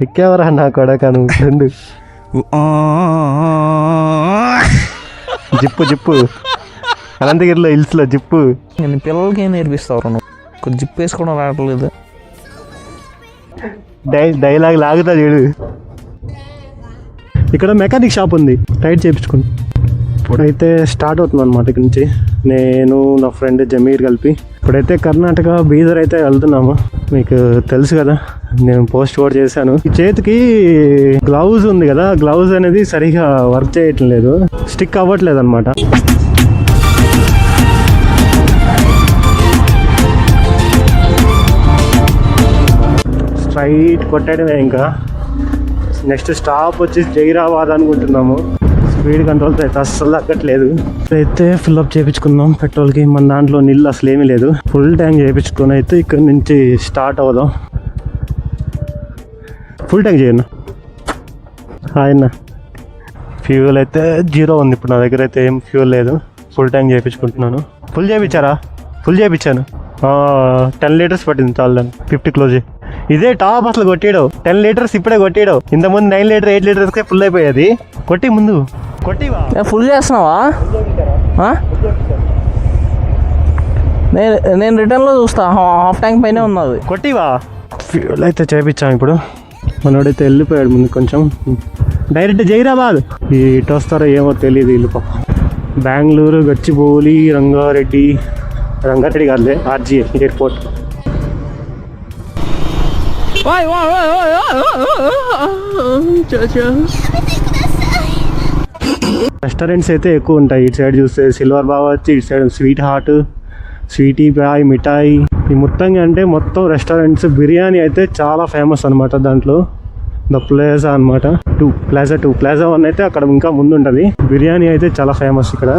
రిక్కేవరా నా కొడక నువ్వు ఫ్రెండ్. జిప్పు అనంతగిరిలో హిల్స్లో జిప్పు. నేను పిల్లలకి ఏం నేర్పిస్తావు నువ్వు? జిప్పు వేసుకోవడం రావట్లేదు. డైలాగ్ లాగుతా చూడు. ఇక్కడ మెకానిక్ షాప్ ఉంది, టైట్ చేయించుకుంది. ఇప్పుడైతే స్టార్ట్ అవుతుంది అనమాట ఇక్కడ నుంచి. నేను నా ఫ్రెండ్ జమీర్ కలిపి ఇప్పుడైతే కర్ణాటక బీదర్ అయితే వెళ్తున్నాము. మీకు తెలుసు కదా, నేను పోస్ట్ కూడా చేశాను. ఈ చేతికి గ్లౌజ్ ఉంది కదా, గ్లౌజ్ అనేది సరిగా వర్క్ చేయటం లేదు, స్టిక్ అవ్వట్లేదు అనమాట. స్ట్రైట్ కొట్టడమే. ఇంకా నెక్స్ట్ స్టాప్ వచ్చి జైరాబాద్ అనుకుంటున్నాము. స్పీడ్ కంట్రోల్తో అయితే అస్సలు తగ్గట్లేదు. అయితే ఫిల్అప్ చేయించుకుందాం పెట్రోల్కి. మన దాంట్లో నీళ్ళు అసలు ఏమీ లేదు. ఫుల్ ట్యాంక్ చేయించుకొని అయితే ఇక్కడ నుంచి స్టార్ట్ అవుదాం. ఫుల్ ట్యాంక్ చేయను ఆయన. ఫ్యూయల్ అయితే 0 ఉంది ఇప్పుడు నా దగ్గర అయితే. ఏం ఫ్యూయల్ లేదు. ఫుల్ ట్యాంక్ చేయించుకుంటున్నాను. ఫుల్ చేయించారా? ఫుల్ చేయించాను. 10 లీటర్స్ పట్టింది చాలు. 50 క్లోజ్. ఇదే టాప్ అసలు కొట్టాడు. 10 లీటర్స్ ఇప్పుడే కొట్టాడు. ఇంతకుముందు 9 లీటర్ 8 లీటర్స్కే ఫుల్ అయిపోయేది. కొట్టి ముందు కొట్టివా? ఫుల్ చేస్తున్నావా? నేను రిటర్న్లో చూస్తా. హాఫ్ ట్యాంక్ పైన ఉన్నది. కొట్టివా? ఫ్యూల్ అయితే చేయించాం. ఇప్పుడు మనోడైతే వెళ్ళిపోయాడు ముందు. కొంచెం డైరెక్ట్ జైరాబాద్. ఇటు వస్తారో ఏమో తెలియదు వీళ్ళు. బెంగళూరు, గచ్చిబౌలి, రంగారెడ్డి కాదులే, ఆర్జీ ఎయిర్పోర్ట్. రెస్టారెంట్స్ అయితే ఎక్కువ ఉంటాయి ఇటు సైడ్ చూస్తే. సిల్వర్ బాగా వచ్చి ఇటు సైడ్ స్వీట్ హార్ట్, స్వీటీ పాయ్, మిఠాయి, ఈ మొత్తంగా అంటే మొత్తం రెస్టారెంట్స్. బిర్యానీ అయితే చాలా ఫేమస్ అనమాట దాంట్లో. ద ప్లాజా అనమాట. ప్లాజా 1 అయితే అక్కడ ఇంకా ముందు ఉంటుంది. బిర్యానీ అయితే చాలా ఫేమస్ ఇక్కడ.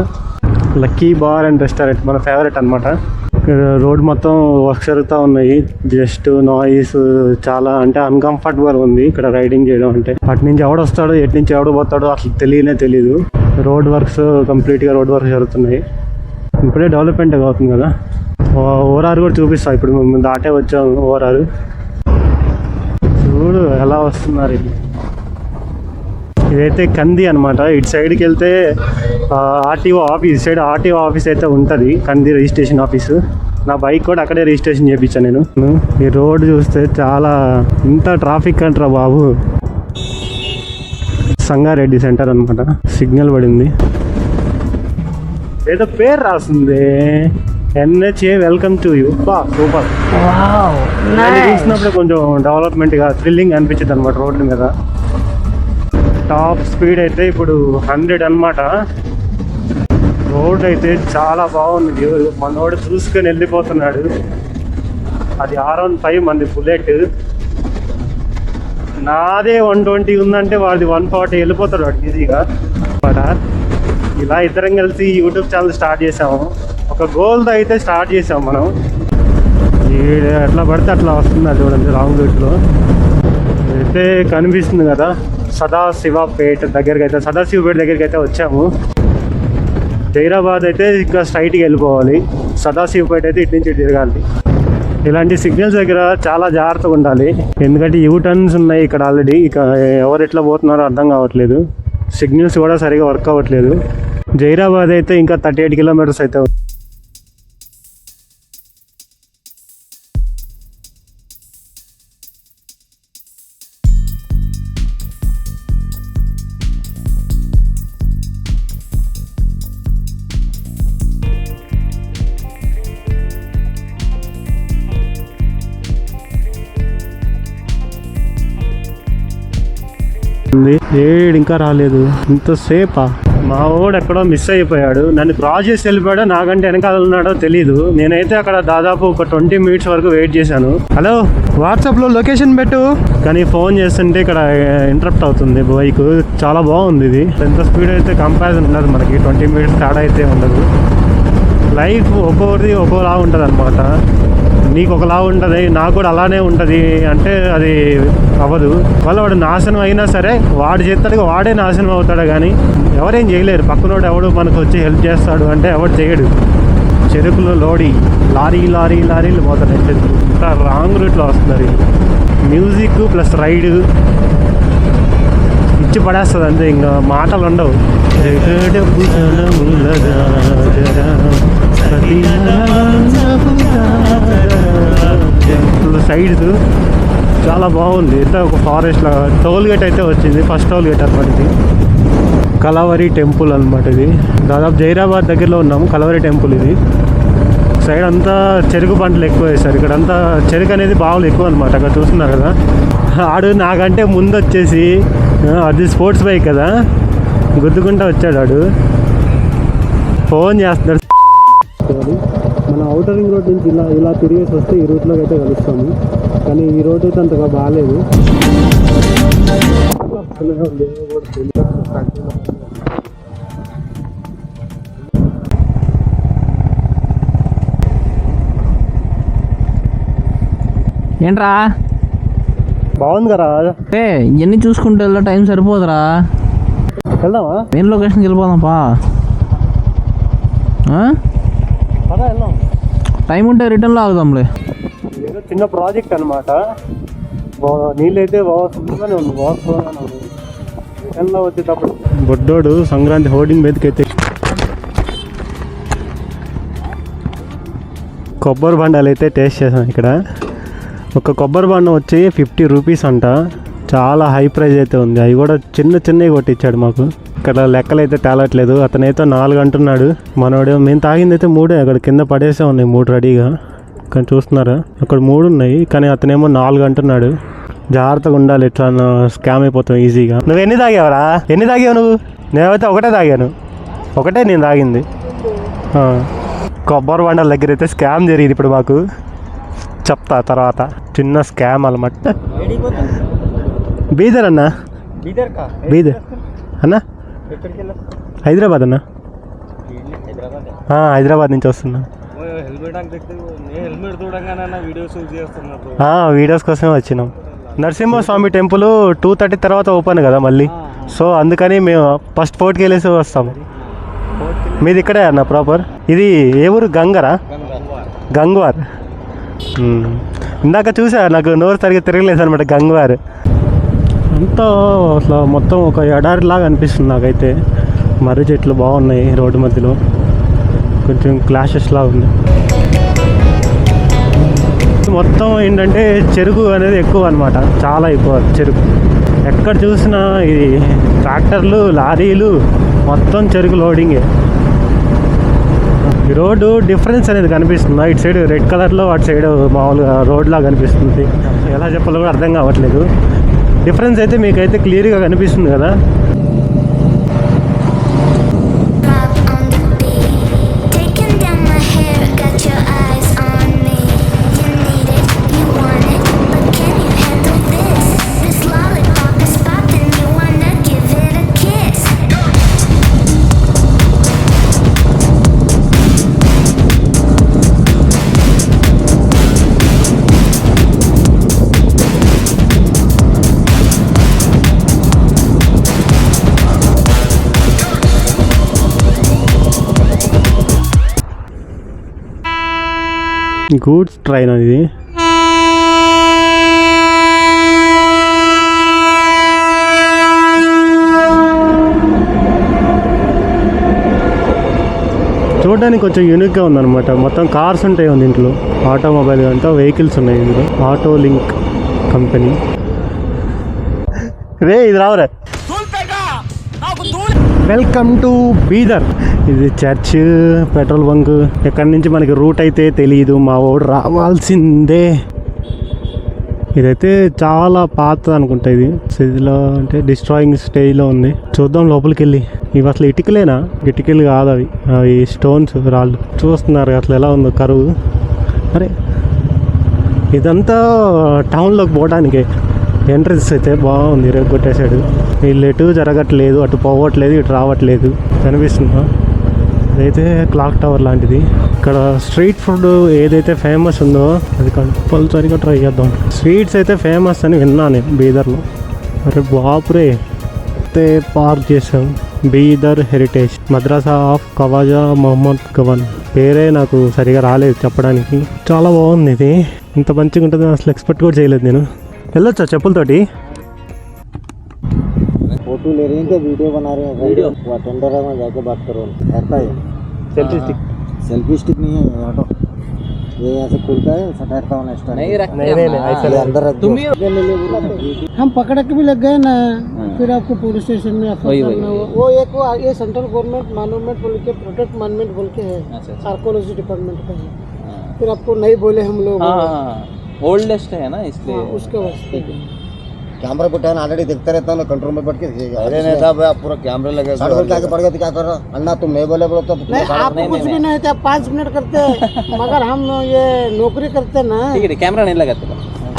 లక్కీ బార్ అండ్ రెస్టారెంట్ మన ఫేవరెట్ అనమాట. రోడ్ మొత్తం వర్క్ జరుగుతూ ఉన్నాయి. జస్ట్ నాయిస్ చాలా అంటే అన్కంఫర్టబుల్ ఉంది ఇక్కడ రైడింగ్ చేయడం అంటే. అటు నుంచి ఎవడు వస్తాడో ఎటు నుంచి ఎవడు పోతాడో అసలు తెలియదు. రోడ్ వర్క్స్ కంప్లీట్గా రోడ్ వర్క్ జరుగుతున్నాయి. ఇప్పుడే డెవలప్మెంట్ అవుతుంది కదా. ఓఆర్ఆర్ కూడా చూపిస్తా. ఇప్పుడు మేము దాటే వచ్చాము ఓఆర్ఆర్. చూడు ఎలా వస్తున్నారు. ఇదైతే కంది అనమాట. ఇటు సైడ్కి వెళ్తే ఆర్టీఓ ఆఫీస్, ఇటు సైడ్ ఆర్టీఓ ఆఫీస్ అయితే ఉంటుంది, కంది రిజిస్ట్రేషన్ ఆఫీసు. నా బైక్ కూడా అక్కడే రిజిస్ట్రేషన్ చేయించాను నేను. ఈ రోడ్ చూస్తే చాలా ఇంత ట్రాఫిక్ అంటారా బాబు. సంగారెడ్డి సెంటర్ అనమాట. సిగ్నల్ పడింది, ఏదో పేరు రాస్తుంది, NHA welcome to you. Super. చూసినప్పుడు కొంచెం డెవలప్మెంట్గా థ్రిల్లింగ్ అనిపించింది అనమాట రోడ్ల మీద. టాప్ స్పీడ్ అయితే ఇప్పుడు 100 అనమాట. రోడ్ అయితే చాలా బాగుంది. మనోడు చూసుకొని వెళ్ళిపోతున్నాడు. అది R15 మంది బుల్లెట్. నాదే 120 ఉందంటే వాడిది 140 వెళ్ళిపోతాడు వాడు ఈజీగా. ఇలా ఇద్దరం కలిసి యూట్యూబ్ ఛానల్ స్టార్ట్ చేసాము. ఒక గోల్తో అయితే స్టార్ట్ చేసాము మనం. ఎట్లా పడితే అట్లా వస్తుంది చూడండి రాంగ్ రూట్లో. అయితే కనిపిస్తుంది కదా సదాశివపేట దగ్గరికి అయితే, సదాశివపేట దగ్గరికి అయితే వచ్చాము. జైరాబాద్ అయితే ఇంకా స్ట్రైట్కి వెళ్ళిపోవాలి. సదాశివపేట అయితే ఇటు నుంచి తిరగాలి. ఇలాంటి సిగ్నల్స్ దగ్గర చాలా జాగ్రత్తగా ఉండాలి. ఎందుకంటే యూటర్న్స్ ఉన్నాయి ఇక్కడ ఆల్రెడీ. ఇక ఎవరు ఎట్లా పోతున్నారో అర్థం కావట్లేదు. సిగ్నల్స్ కూడా సరిగా వర్క్ అవ్వట్లేదు. జైరాబాద్ అయితే ఇంకా 38 కిలోమీటర్స్ అయితే. ఏడు ఇంకా రాలేదు. ఇంతసేపా? మా వాడు ఎక్కడో మిస్ అయిపోయాడు. నన్ను క్రాస్ చేసి వెళ్ళిపోయాడో నాకంటే వెనకాల ఉన్నాడో తెలీదు. నేనైతే అక్కడ దాదాపు ఒక 20 మినిట్స్ వరకు వెయిట్ చేశాను. హలో, వాట్సాప్లో లొకేషన్ పెట్టు. కానీ ఫోన్ చేస్తుంటే ఇక్కడ ఇంటరప్ట్ అవుతుంది బైక్. చాలా బాగుంది ఇది. ఎంత స్పీడ్ అయితే కంపారిజన్ ఉండదు మనకి. 20 మినిట్స్ తేడా అయితే ఉండదు. లైఫ్ ఒక్కొక్కరిది ఒక్కోలా ఉంటుంది అనమాట. నీకు ఒకలా ఉంటుంది, నాకు కూడా అలానే ఉంటుంది అంటే అది అవ్వదు. వాడు నాశనం అయినా సరే వాడు చేస్తాడు, వాడే నాశనం అవుతాడు. కానీ ఎవరేం చేయలేరు. పక్కనోడు ఎవడు మనకు వచ్చి హెల్ప్ చేస్తాడు అంటే ఎవడు చేయడు. చెరుకులో లారీలు పోతున్నాయి. ఇంత రాంగ్ రూట్లో వస్తున్నారు. మ్యూజిక్ ప్లస్ రైడ్ ఇచ్చి పడేస్తుంది అంతే, ఇంకా మాటలు ఉండవు. సైడ్స్ చాలా బాగుంది. అయితే ఒక ఫారెస్ట్ లాగా టోల్ గేట్ అయితే వచ్చింది, ఫస్ట్ టోల్ గేట్ అనమాట ఇది. కలవరి టెంపుల్ అనమాట ఇది. దాదాపు జైరాబాద్ దగ్గరలో ఉన్నాము. కలవరి టెంపుల్ ఇది. సైడ్ అంతా చెరుకు పంటలు ఎక్కువ వేస్తారు. ఇక్కడ అంతా చెరుకు అనేది బావులు ఎక్కువ అనమాట. అక్కడ చూస్తున్నారు కదా, ఆడు నాకంటే ముందు వచ్చేసి, అది స్పోర్ట్స్ బైక్ కదా, గుద్దుకుంటూ వచ్చాడు ఆడు. ఫోన్ చేస్తున్నాడు. మన ఔటర్ రింగ్ రోడ్ నుంచి ఇలా తిరిగేసి వస్తే ఈ రూట్లోకి అయితే కలుస్తాము. కానీ ఈ రోడ్ అయితే అంతగా బాగాలేదు. ఏంట్రా బాగుంది కదా, ఇవన్నీ చూసుకుంటే వెళ్ళా టైం సరిపోదురా. వెళ్దామా? మెయిన్ లొకేషన్కి వెళ్ళిపోదాం పా. వెళ్దాం, టైం ఉంటే రిటర్న్లో ఆగుదాంలే. ఏదో చిన్న ప్రాజెక్ట్ అనమాట. నీళ్ళు అయితే బాగుంది, రిటర్న్లో వచ్చేటప్పుడు. బొడ్డోడు సంక్రాంతి హోర్డింగ్ మీదకైతే కొబ్బరి బండాలు అయితే టేస్ట్ చేసాం. ఇక్కడ ఒక కొబ్బరి బండం వచ్చి 50 రూపీస్ అంట. చాలా హై ప్రైస్ అయితే ఉంది. అవి కూడా చిన్నవి కొట్టించాడు మాకు. ఇక్కడ లెక్కలు అయితే తేలట్లేదు. అతనైతే 4 అంటున్నాడు. మనోడు మేము తాగింది అయితే 3. అక్కడ కింద పడేసే ఉన్నాయి 3 రెడీగా. కానీ చూస్తున్నారా, అక్కడ 3 ఉన్నాయి, కానీ అతనేమో 4 అంటున్నాడు. జాగ్రత్తగా ఉండాలి, ఇట్లా స్కామ్ అయిపోతాం ఈజీగా. నువ్వు ఎన్ని తాగావరా? ఎన్ని తాగావు నువ్వు? నేనైతే ఒకటే తాగాను. ఒకటే నేను తాగింది. కొబ్బరి బండల దగ్గర అయితే స్కామ్ జరిగింది ఇప్పుడు మాకు. చెప్తా తర్వాత. చిన్న స్కామ్ అన్నమాట. బీదర్ అన్న, బీదర్ అన్న, హైదరాబాద్ అన్న. హైదరాబాద్ నుంచి వస్తున్నా. వీడియోస్ కోసమే వచ్చినాం. నరసింహస్వామి టెంపుల్ 2:30 తర్వాత ఓపెన్ కదా మళ్ళీ. సో అందుకని మేము ఫస్ట్ ఫోర్ట్కి వెళ్ళేసి వస్తాము. మీది ఇక్కడే అన్న ప్రాపర్? ఇది ఏ ఊరు? గంగ్వార్. ఇందాక చూసా, నాకు నోరు సరిగ్గా తిరగలేదు అనమాట. గంగ్వార్ అంతా అసలు మొత్తం ఒక ఎడారిలాగా అనిపిస్తుంది నాకైతే. మర్రి చెట్లు బాగున్నాయి రోడ్డు మధ్యలో, కొంచెం క్లాషెస్ లాగా ఉంది. మొత్తం ఏంటంటే చెరుకు అనేది ఎక్కువ అనమాట, చాలా ఎక్కువ చెరుకు. ఎక్కడ చూసినా ఇది ట్రాక్టర్లు, లారీలు, మొత్తం చెరుకు లోడింగే. ఈ రోడ్డు డిఫరెన్స్ అనేది కనిపిస్తుంది. ఇటు సైడ్ రెడ్ కలర్లో, అటు సైడ్ మామూలుగా రోడ్ లాగా కనిపిస్తుంది. ఎలా చెప్పాలో కూడా అర్థం కావట్లేదు. డిఫరెన్స్ అయితే మీకైతే క్లియర్గా కనిపిస్తుంది కదా. గూడ్స్ ట్రైన్ ఇది. చూడడానికి కొంచెం యూనిక్గా ఉందన్నమాట. మొత్తం కార్స్ ఉంటాయి దీంట్లో, ఆటోమొబైల్ అంతా వెహికల్స్ ఉన్నాయి ఇందులో. Auto link company. రే ఇది రావరే. Welcome to Bidar. ఇది చర్చ్, పెట్రోల్ బంక్. ఎక్కడి నుంచి మనకి రూట్ అయితే తెలియదు. మా వాడు రావాల్సిందే. ఇదైతే చాలా పాత అనుకుంటా. ఇది సిటీలో అంటే డిస్ట్రాయింగ్ స్టేజ్లో ఉంది. చూద్దాం లోపలికి వెళ్ళి. ఇవి అసలు ఇటుకలేనా? ఇటుకలు కాదు అవి, అవి స్టోన్స్, రాళ్ళు. చూస్తున్నారు అసలు ఎలా ఉందో కరువు. అరే ఇదంతా టౌన్లోకి పోవడానికే. ఎంట్రన్స్ అయితే బాగుంది, రేగొట్టేసాడు. వీళ్ళు ఎటు జరగట్లేదు, అటు పోవట్లేదు, ఇటు రావట్లేదు. కనిపిస్తుందా? ఇదైతే క్లాక్ టవర్ లాంటిది. ఇక్కడ స్ట్రీట్ ఫుడ్ ఏదైతే ఫేమస్ ఉందో అది కంపల్సరీగా ట్రై చేద్దాం. స్వీట్స్ అయితే ఫేమస్ అని విన్నాను నేను బీదర్లో. అరే బాపురే. అయితే పార్క్ చేసాం. Bidar heritage Madrasa of Khwaja Mohammad Gawan. పేరే నాకు సరిగా రాలేదు చెప్పడానికి. చాలా బాగుంది ఇది. ఇంత మంచిగా ఉంటుంది అసలు ఎక్స్పెక్ట్ కూడా చేయలేదు నేను. వెళ్ళొచ్చా చెప్పులతోటి? फोटो ले रहे हैं क्या वीडियो बना रहे हैं? वीडियो वो अटेंडर है, मैं जाके बात करो। रहता है సెల్ఫీ స్టిక్ सेल्फी स्टिक नहीं है ये, हटो। ये यहाँ से खुलता है, ठहरता हूँ नेक्स्ट टाइम। नहीं ऐसा ये अंदर रख दो। हम पकड़ के भी लग गए ना, फिर आपको पुलिस स्टेशन में वो एक वो ये सेंट्रल गवर्नमेंट मॉन्यूमेंट बोल के, प्रोटेक्ट मॉन्यूमेंट बोल के है, आर्कोलॉजी डिपार्टमेंट का है। फिर आपको नहीं बोले हम लोग, ओल्डेस्ट है ना इसलिए उसके वास्ते कैमरा पे टहन ऑलरेडी देखता रहता हूँ, कंट्रोल में बैठ के। अरे नहीं साहब, आप पूरा कैमरे लगे क्या पड़ गया तो क्या कर रहा? अन्ना तुम नहीं बोले बोलो तो आपको कुछ भी नहीं थे, 5 मिनट करते मगर हम ये नौकरी करते ना। ठीक है, कैमरा नहीं लगाते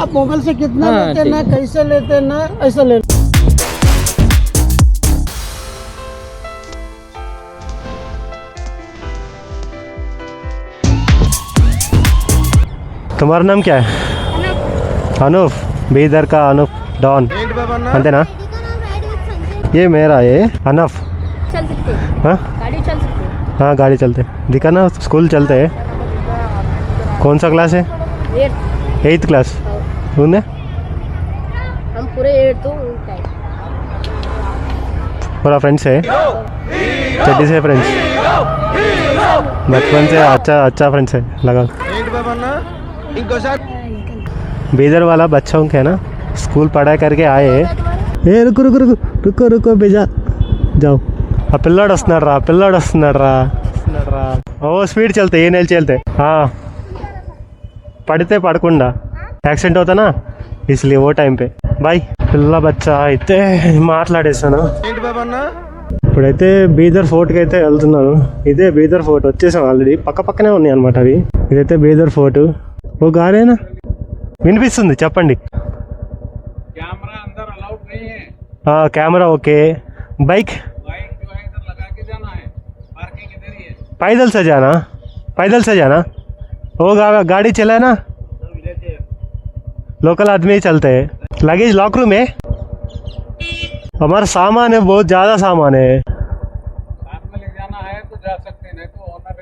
आप मोबाइल से कितना लेते ना, कैसे लेते ना, ऐसा लेते। तुम्हारा नाम क्या है? अनूप, बीदर का अनूप डॉन, अंतेना? ये मेरा ये अनफ। चल सकते हैं, हाँ गाड़ी चल सकते हैं। हाँ गाड़ी चलते, दिखा ना स्कूल चलते हैं। कौन सा क्लास है? 8th class. तूने? हम पूरे 8 तो पूरा फ्रेंड्स है, चड्डी से फ्रेंड्स, बचपन से अच्छा फ्रेंड्स है लगा। बीदर वाला बच्चों के ना स्कूल पढ़ाई करके आए। ఏ రుకు రుకు రుకు రుకు రుకు బేజా जाओ। ఆ పిల్లాడు వస్తున్నాడు రా ఓ స్పీడ్ చల్తే ఏ నెల చల్తే పడితే పడకుండా యాక్సిడెంట్ అవుతానా इसलिए वो टाइम पे బాయ్। పిల్ల బచ్చా అయితే మాట్లాడేసాను। ఇప్పుడైతే బీదర్ ఫోర్ట్కి అయితే వెళ్తున్నాను। ఇదే బీదర్ ఫోర్ట్, వచ్చేసాం ఆల్రెడీ, పక్కనే ఉన్నాయి అనమాట అవి। ఇదైతే బీదర్ ఫోర్ట్। ఓ గారేనా వినిపిస్తుంది, చెప్పండి। Camera okay. बाइक जो है इधर लगा के जाना है, पार्किंग इधर ही है। पैदल से जाना वो गाड़ी चला है ना, लोकल आदमी ही चलते हैं। लगेज लॉक रूम है, हमारा सामान है, बहुत ज़्यादा सामान है। साथ में ले जाना है तो जा सकते हैं, नहीं तो ओनर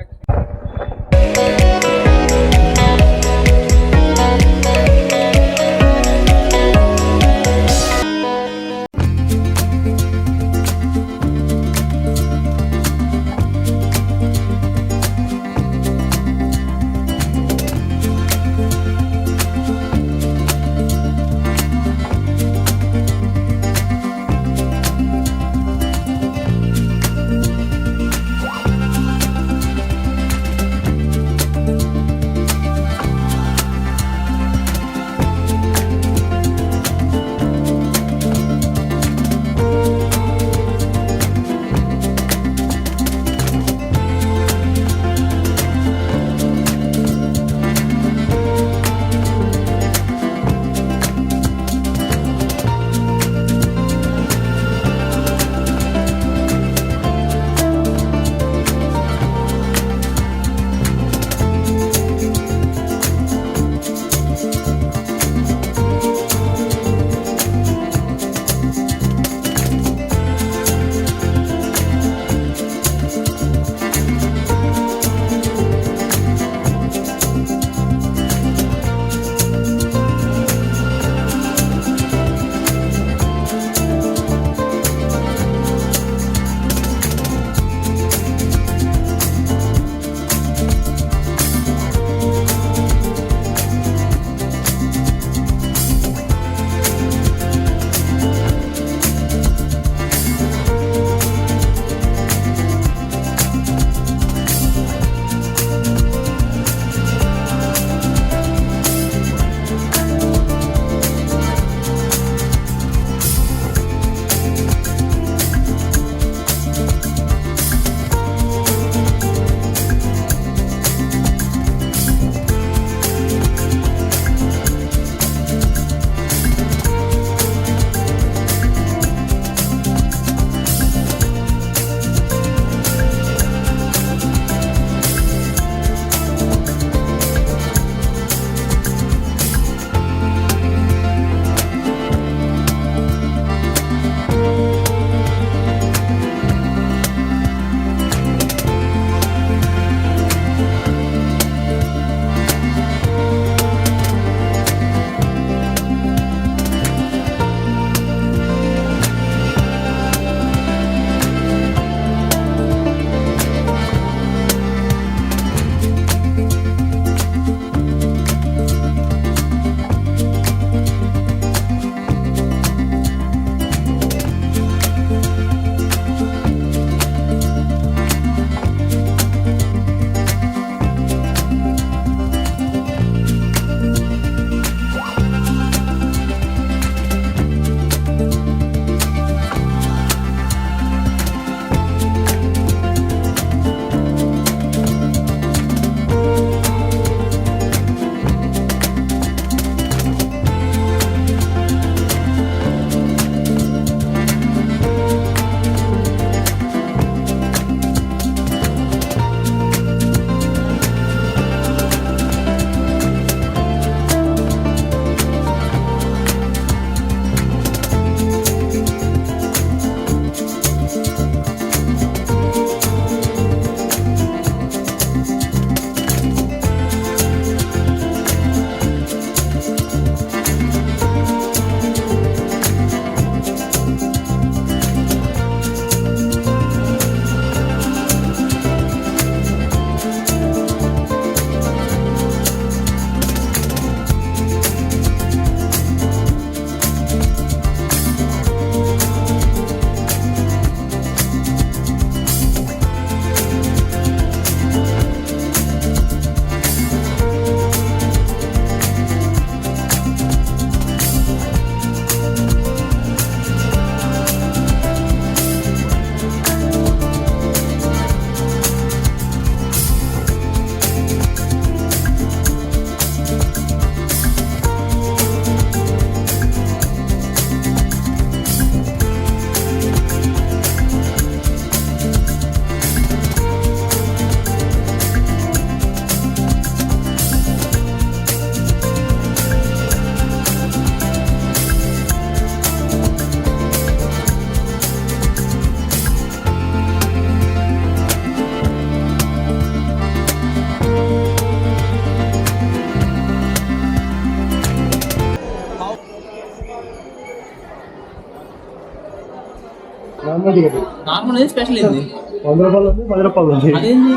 నార్మల్ ఏది స్పెషల్ ఏంది 100 రూపాయలు ఉంది 10 రూపాయలు ఉంది అదేంది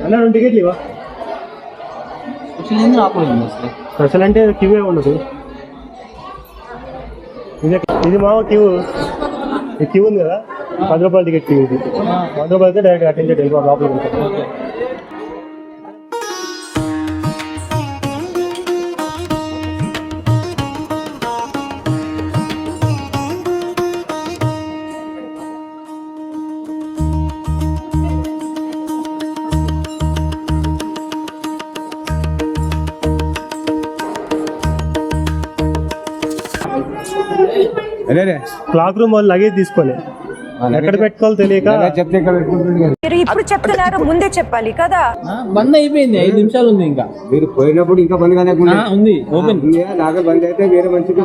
అన్న 2 టికెట్లు ఇవా స్పెషల్ ఏంది ఆఫర్ ఏంది అసలు స్పెషల్ అంటే క్యూఏ ఉండదు ఇది మా క్యూ ఉంది కదా 10 రూపాయల టికెట్ క్యూ ఇది 100 రూపాయలకి డైరెక్ట్ అటెండ్ చేయండి లోపలికి వెళ్తాం క్లాక్ రూమ్ వాళ్ళు లగేజ్ తీసుకోలే ఎక్కడ పెట్టుకోవాలో తెలియక మీరు ఇప్పుడు చెప్తున్నారు ముందే చెప్పాలి కదా బంద్ అయిపోయింది 5 నిమిషాలు ఉంది ఇంకా మీరు పోయినప్పుడు ఇంకా బంద్ కానీ ఉంది ఓపెన్ నాగా బంద్ అయితే వేరే మంచిగా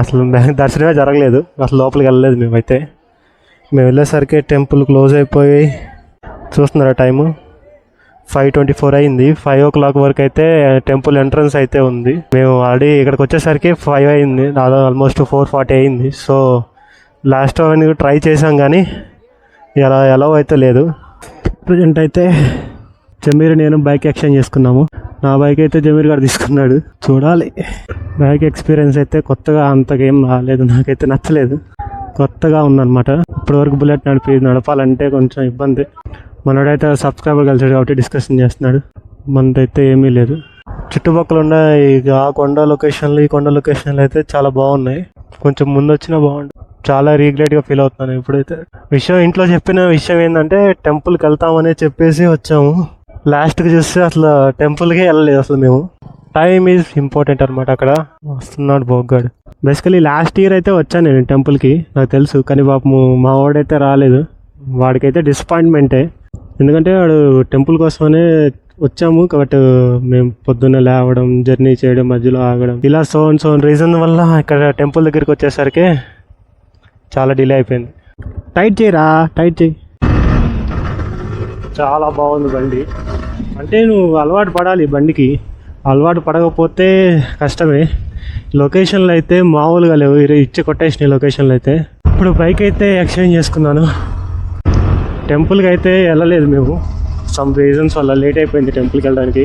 అసలు దర్శనమే జరగలేదు అసలు లోపలికి వెళ్ళలేదు మేమైతే మేము వెళ్ళేసరికి టెంపుల్ క్లోజ్ అయిపోయి చూస్తున్నారా టైము 5:24 అయింది 5 o'clock వరకు అయితే టెంపుల్ ఎంట్రన్స్ అయితే ఉంది మేము ఆల్రెడీ ఇక్కడికి వచ్చేసరికి 5 అయింది దాదాపు ఆల్మోస్ట్ 4:40 అయింది సో లాస్ట్ అవన్నీ ట్రై చేసాం కానీ ఎలా అయితే లేదు ప్రజెంట్ అయితే జమీర్ నేను బైక్ ఎక్స్చేంజ్ చేసుకున్నాము నా బైక్ అయితే జమీర్ గారు తీసుకున్నాడు చూడాలి బైక్ ఎక్స్పీరియన్స్ అయితే కొత్తగా అంతకేం రాలేదు నాకైతే నచ్చలేదు కొత్తగా ఉందన్నమాట ఇప్పటివరకు బుల్లెట్ నడపాలంటే కొంచెం ఇబ్బంది మనోడైతే సబ్స్క్రైబర్ కలిసాడు కాబట్టి డిస్కషన్ చేస్తున్నాడు మనదైతే ఏమీ లేదు చుట్టుపక్కల ఉన్న ఆ కొండ లొకేషన్లు ఈ కొండ లొకేషన్లు అయితే చాలా బాగున్నాయి కొంచెం ముందు వచ్చినా బాగుండు చాలా రీగ్రెట్గా ఫీల్ అవుతున్నాను ఇప్పుడైతే ఇంట్లో చెప్పిన విషయం ఏంటంటే టెంపుల్కి వెళ్తామని చెప్పేసి వచ్చాము లాస్ట్కి చూస్తే అసలు టెంపుల్కే వెళ్ళలేదు అసలు మేము టైమ్ ఈజ్ ఇంపార్టెంట్ అనమాట అక్కడ వస్తున్నాడు బొగ్గాడు బేసికలీ లాస్ట్ ఇయర్ అయితే వచ్చాను నేను టెంపుల్కి నాకు తెలుసు కానీ పాపము మా వాడైతే రాలేదు వాడికైతే డిసప్పాయింట్మెంటే ఎందుకంటే వాడు టెంపుల్ కోసమనే వచ్చాము కాబట్టి మేము పొద్దున్న లేవడం జర్నీ చేయడం మధ్యలో ఆగడం ఇలా సోన్ రీజన్ వల్ల ఇక్కడ టెంపుల్ దగ్గరికి వచ్చేసరికి చాలా డిలే అయిపోయింది టైట్ చేయి చాలా బాగుంది బండి అంటే నువ్వు అలవాటు పడాలి బండికి అలవాటు పడకపోతే కష్టమే లొకేషన్లు అయితే మామూలుగా లేవు ఇచ్చి కొట్టేసిన లొకేషన్లు అయితే ఇప్పుడు బైక్ అయితే ఎక్స్చేంజ్ చేసుకున్నాను టెంపుల్కి అయితే వెళ్ళలేదు మేము సమ్ రీజన్స్ వల్ల లేట్ అయిపోయింది టెంపుల్కి వెళ్ళడానికి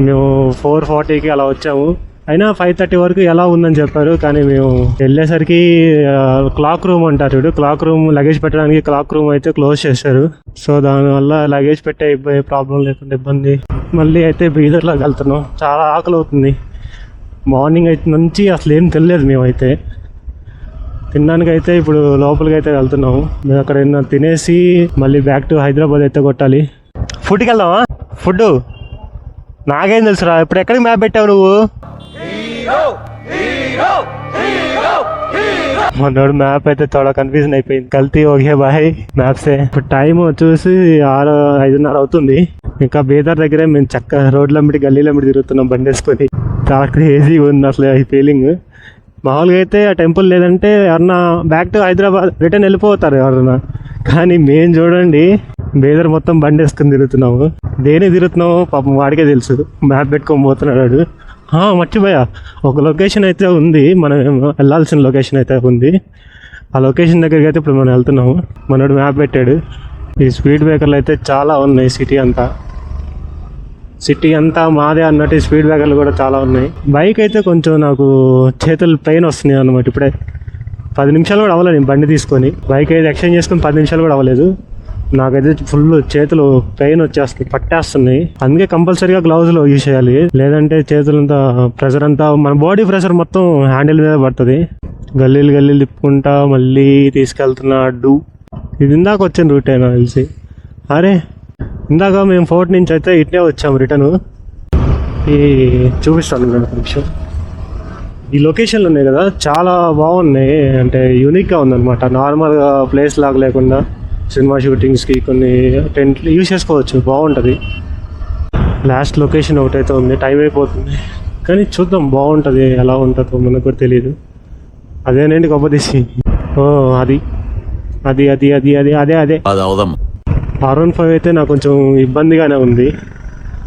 మేము 4:40కి అలా వచ్చాము అయినా 5:30 వరకు ఎలా ఉందని చెప్పారు కానీ మేము వెళ్ళేసరికి క్లాక్ రూమ్ అంటారు చూడు క్లాక్ రూమ్ లగేజ్ పెట్టడానికి క్లాక్ రూమ్ అయితే క్లోజ్ చేశారు సో దానివల్ల లగేజ్ పెట్టే ప్రాబ్లం లేకుండా ఇబ్బంది మళ్ళీ అయితే బీదర్లోకి వెళ్తున్నాం చాలా ఆకలి అవుతుంది మార్నింగ్ అయితే నుంచి అసలు ఏం తెలియలేదు మేమైతే తినడానికైతే ఇప్పుడు లోపలికి అయితే వెళ్తున్నాము మేము అక్కడ తినేసి మళ్ళీ బ్యాక్ టు హైదరాబాద్ అయితే కొట్టాలి ఫుడ్కి వెళ్దామా ఫుడ్ నాకేం తెలుసురా ఇప్పుడు ఎక్కడికి మ్యాప్ పెట్టావు నువ్వు మనోడు మ్యాప్ అయితే చాలా కన్ఫ్యూజన్ అయిపోయింది కల్తీ ఓకే బాయ్ మ్యాప్సే ఇప్పుడు టైం చూసి 5:30 అవుతుంది ఇంకా బీదర్ దగ్గరే మేము చక్క రోడ్లమ్మడి గల్లీలమ్మడి తిరుగుతున్నాం బండి వేసుకొని చాలా క్రేజీగా ఉంది అసలు ఈ ఫీలింగ్ మామూలుగా అయితే ఆ టెంపుల్ లేదంటే ఎవరన్నా బ్యాక్ టు హైదరాబాద్ రిటర్న్ వెళ్ళిపోతారు ఎవరన్నా కానీ మేము చూడండి బీదర్ మొత్తం బండి వేసుకొని తిరుగుతున్నాము దేనికి తిరుగుతున్నాము పాపం వాడికే తెలుసు మ్యాప్ పెట్టుకొని పోతున్నాడు మర్చిపోయా ఒక లొకేషన్ అయితే ఉంది మనం వెళ్ళాల్సిన లొకేషన్ అయితే ఉంది ఆ లొకేషన్ దగ్గరికి అయితే ఇప్పుడు మనం వెళ్తున్నాము మనోడు మ్యాప్ పెట్టాడు ఈ స్పీడ్ బ్రేకర్లు అయితే చాలా ఉన్నాయి సిటీ అంతా మాదే అన్నట్టు స్పీడ్ బ్రేకర్లు కూడా చాలా ఉన్నాయి బైక్ అయితే కొంచెం నాకు చేతులు పెయిన్ వస్తున్నాయి అన్నమాట ఇప్పుడే 10 నిమిషాలు కూడా అవ్వలేదు నేను బండి తీసుకొని బైక్ అయితే ఎక్స్చేంజ్ చేసుకొని 10 నిమిషాలు కూడా అవ్వలేదు నాకైతే ఫుల్ చేతులు పెయిన్ వచ్చేస్తుంది పట్టేస్తున్నాయి అందుకే కంపల్సరీగా గ్లౌజ్లో యూజ్ చేయాలి లేదంటే చేతులంతా ప్రెషర్ అంతా మన బాడీ ప్రెషర్ మొత్తం హ్యాండిల్ మీద పడుతుంది గల్లీలు తిప్పుకుంటా మళ్ళీ తీసుకెళ్తున్నాడు ఇది ఇందాక వచ్చిన రూటే నాకు తెలిసి అరే ఇందాక మేము ఫోర్ట్ నుంచి అయితే ఇట్నే వచ్చాము రిటర్న్ ఈ చూపిస్తాను నేను ఒక నిమిషం ఈ లొకేషన్లు ఉన్నాయి కదా చాలా బాగున్నాయి అంటే యూనిక్గా ఉందన్నమాట నార్మల్గా ప్లేస్ లాగా లేకుండా సినిమా షూటింగ్స్కి కొన్ని టెంట్లు యూజ్ చేసుకోవచ్చు బాగుంటుంది లాస్ట్ లొకేషన్ ఒకటైతే ఉంది టైం అయిపోతుంది కానీ చూద్దాం బాగుంటుంది ఎలా ఉంటుందో మనకు కూడా తెలియదు అదేనండి గొప్పదీసి అది అదే R15 అయితే నాకు కొంచెం ఇబ్బందిగానే ఉంది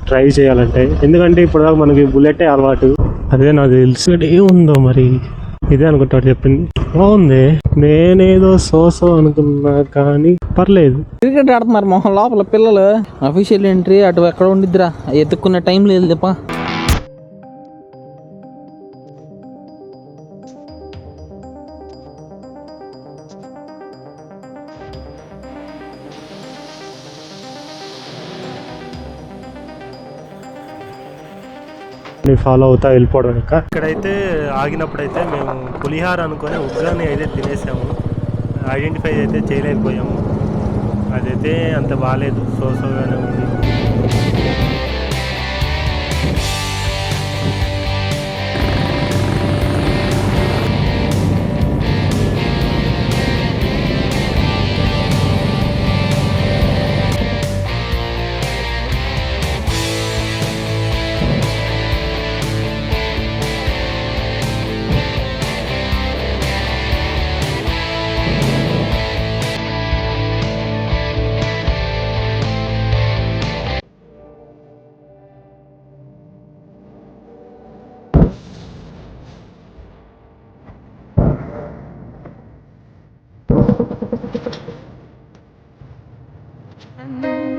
ట్రై చేయాలంటే ఎందుకంటే ఇప్పుడు మనకి బుల్లెటే అలవాటు అదే నాకు తెలుసు ఏముందో మరి ఇదే అనుకుంటాడు చెప్పింది బాగుంది. నేనేదో సోసో అనుకున్నా కానీ పర్లేదు. క్రికెట్ ఆడుతున్నారు మొహం లోపల పిల్లలు. అఫీషియల్ ఎంట్రీ అటు ఎక్కడ ఉండిద్దిరా, ఎత్తుక్కునే టైం లేదు తప్ప. ఫాలో అవుతా వెళ్ళిపోవడం. ఇక్కడైతే ఆగినప్పుడైతే మేము పులిహార అనుకొని ఉగ్గాని అయితే తినేసాము. ఐడెంటిఫై అయితే చేయలేకపోయాము. అదైతే అంత బాగాలేదు, సోసోగానే ఉంది.